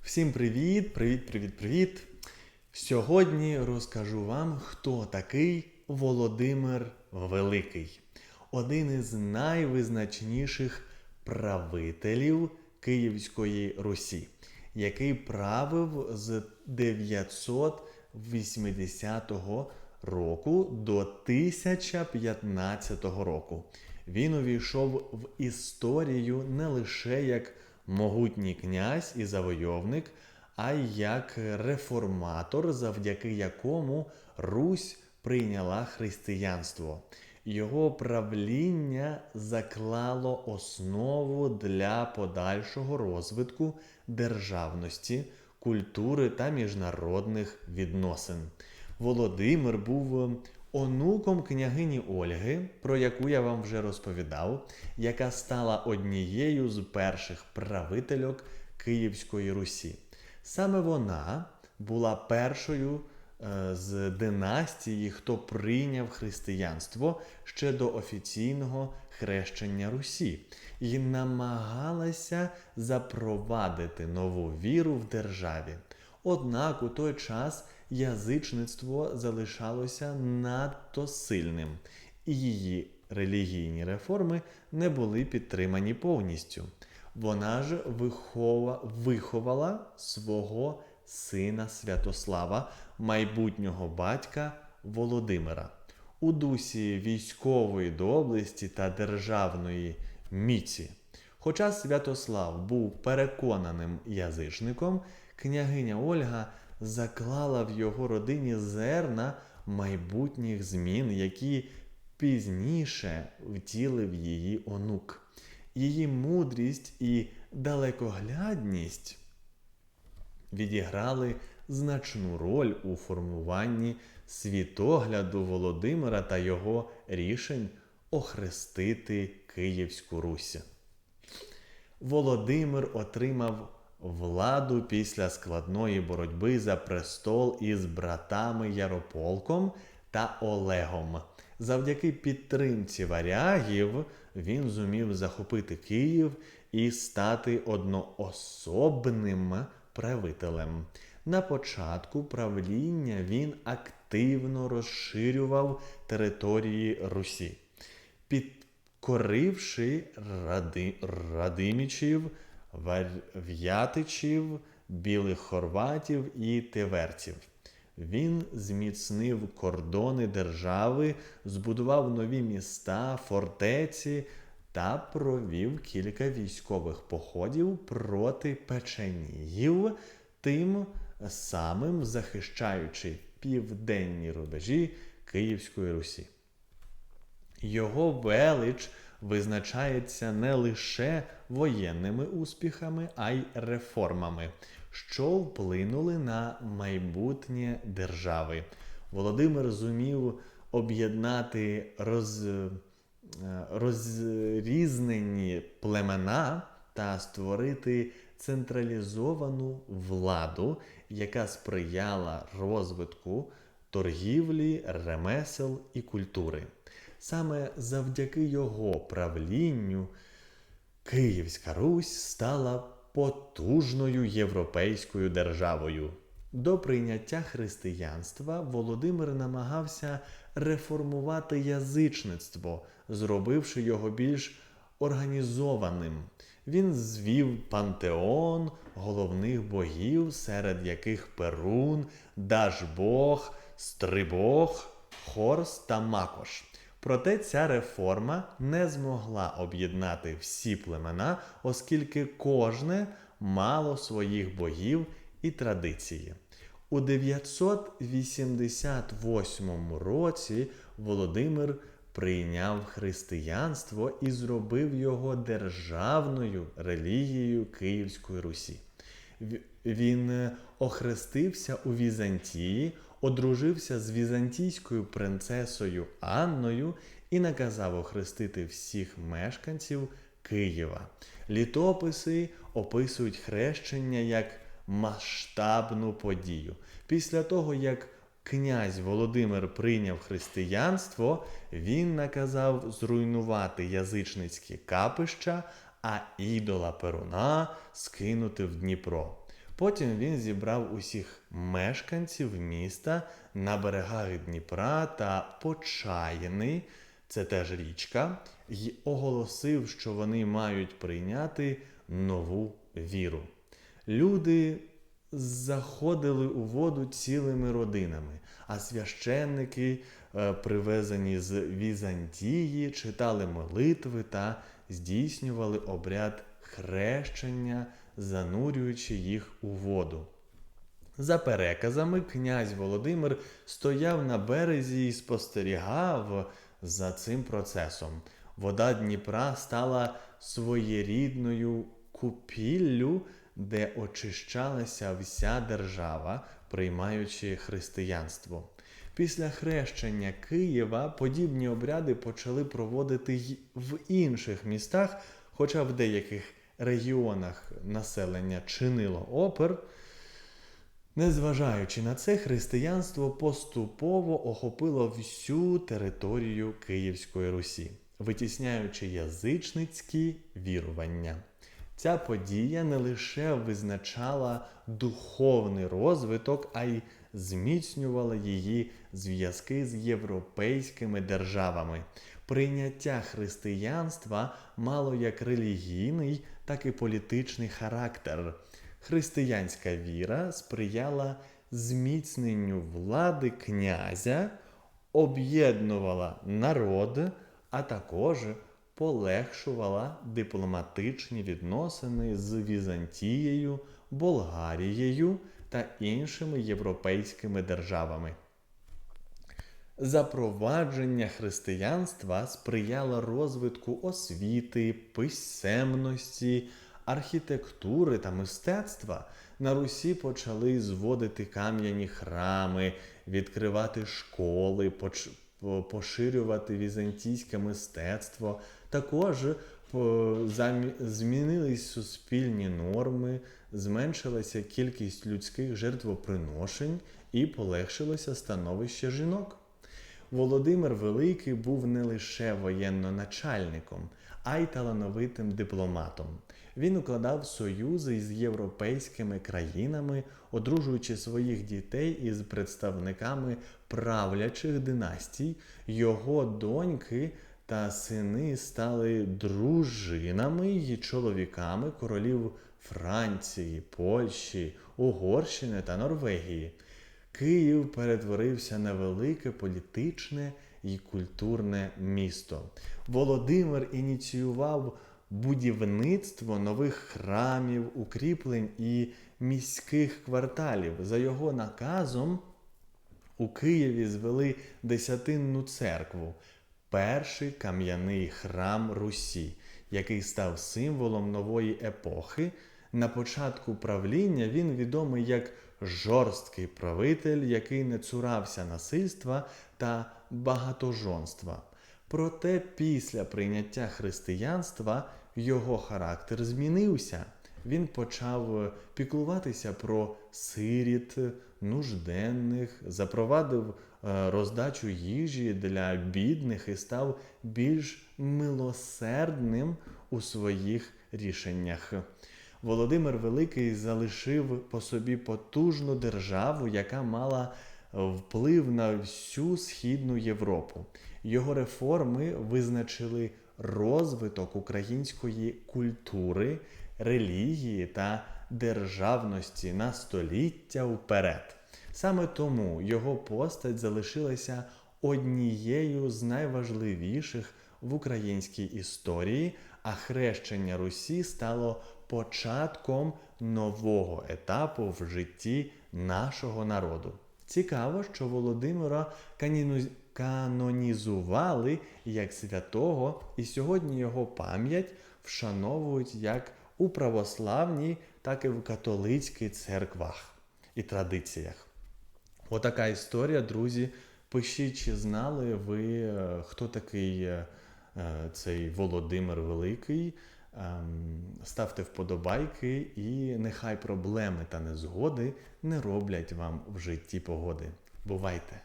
Всім привіт, привіт. Сьогодні розкажу вам, хто такий Володимир Великий. Один із найвизначніших правителів Київської Русі, який правив з 980 року до 1015 року. Він увійшов в історію не лише як могутній князь і завойовник, а й як реформатор, завдяки якому Русь прийняла християнство. Його правління заклало основу для подальшого розвитку державності, культури та міжнародних відносин. Володимир був онуком княгині Ольги, про яку я вам вже розповідав, яка стала однією з перших правительок Київської Русі. Саме вона була першою з династії, хто прийняв християнство ще до офіційного хрещення Русі і намагалася запровадити нову віру в державі. Однак у той час язичництво залишалося надто сильним, і її релігійні реформи не були підтримані повністю. Вона ж виховала свого сина Святослава, майбутнього батька Володимира. У дусі військової доблесті та державної міці. Хоча Святослав був переконаним язичником, княгиня Ольга заклала в його родині зерна майбутніх змін, які пізніше втілив її онук. Її мудрість і далекоглядність відіграли значну роль у формуванні світогляду Володимира та його рішень охрестити Київську Русь. Володимир отримав владу після складної боротьби за престол із братами Ярополком та Олегом. Завдяки підтримці варягів він зумів захопити Київ і стати одноособним правителем. На початку правління він активно розширював території Русі, підкоривши радимічів, в'ятичів, білих хорватів і теверців. Він зміцнив кордони держави, збудував нові міста, фортеці та провів кілька військових походів проти печеніїв, тим самим захищаючи південні рубежі Київської Русі. Його велич визначається не лише воєнними успіхами, а й реформами, що вплинули на майбутнє держави. Володимир зумів об'єднати розрізнені племена та створити централізовану владу, яка сприяла розвитку торгівлі, ремесел і культури. Саме завдяки його правлінню Київська Русь стала потужною європейською державою. До прийняття християнства Володимир намагався реформувати язичництво, зробивши його більш організованим. Він звів пантеон головних богів, серед яких Перун, Дажбог, Стрибог, Хорс та Макош. Проте ця реформа не змогла об'єднати всі племена, оскільки кожне мало своїх богів і традиції. У 988 році Володимир прийняв християнство і зробив його державною релігією Київської Русі. Він охрестився у Візантії, одружився з візантійською принцесою Анною і наказав охрестити всіх мешканців Києва. Літописи описують хрещення як масштабну подію. Після того, як князь Володимир прийняв християнство, він наказав зруйнувати язичницькі капища, а ідола Перуна скинути в Дніпро. Потім він зібрав усіх мешканців міста на берегах Дніпра та Почаїни, це теж річка, і оголосив, що вони мають прийняти нову віру. Люди заходили у воду цілими родинами, а священники, привезені з Візантії, читали молитви та здійснювали обряд хрещення, занурюючи їх у воду. За переказами, князь Володимир стояв на березі і спостерігав за цим процесом. Вода Дніпра стала своєрідною купіллю, де очищалася вся держава, приймаючи християнство. Після хрещення Києва подібні обряди почали проводити й в інших містах, хоча в деяких регіонах населення чинило опір. Незважаючи на це, християнство поступово охопило всю територію Київської Русі, витісняючи язичницькі вірування. Ця подія не лише визначала духовний розвиток, а й зміцнювала її зв'язки з європейськими державами. Прийняття християнства мало як релігійний, так і політичний характер. Християнська віра сприяла зміцненню влади князя, об'єднувала народ, а також полегшувала дипломатичні відносини з Візантією, Болгарією та іншими європейськими державами. Запровадження християнства сприяло розвитку освіти, писемності, архітектури та мистецтва. На Русі почали зводити кам'яні храми, відкривати школи, поширювати візантійське мистецтво. Також змінились суспільні норми, зменшилася кількість людських жертвоприношень і полегшилося становище жінок. Володимир Великий був не лише воєнноначальником, а й талановитим дипломатом. Він укладав союзи із європейськими країнами, одружуючи своїх дітей із представниками правлячих династій. Його доньки та сини стали дружинами й чоловіками королів Франції, Польщі, Угорщини та Норвегії. Київ перетворився на велике політичне і культурне місто. Володимир ініціював будівництво нових храмів, укріплень і міських кварталів. За його наказом у Києві звели Десятинну церкву, перший кам'яний храм Русі, який став символом нової епохи. На початку правління він відомий як жорсткий правитель, який не цурався насильства та багатожонства. Проте після прийняття християнства його характер змінився. Він почав піклуватися про сиріт, нужденних, запровадив роздачу їжі для бідних і став більш милосердним у своїх рішеннях. Володимир Великий залишив по собі потужну державу, яка мала вплив на всю Східну Європу. Його реформи визначили розвиток української культури, релігії та державності на століття вперед. Саме тому його постать залишилася однією з найважливіших в українській історії, а хрещення Русі стало початком нового етапу в житті нашого народу. Цікаво, що Володимира канонізували як святого, і сьогодні його пам'ять вшановують як у православній, так і в католицьких церквах і традиціях. Отака історія, друзі. Пишіть, чи знали ви, хто такий цей Володимир Великий. Ставте вподобайки, і нехай проблеми та незгоди не роблять вам в житті погоди. Бувайте!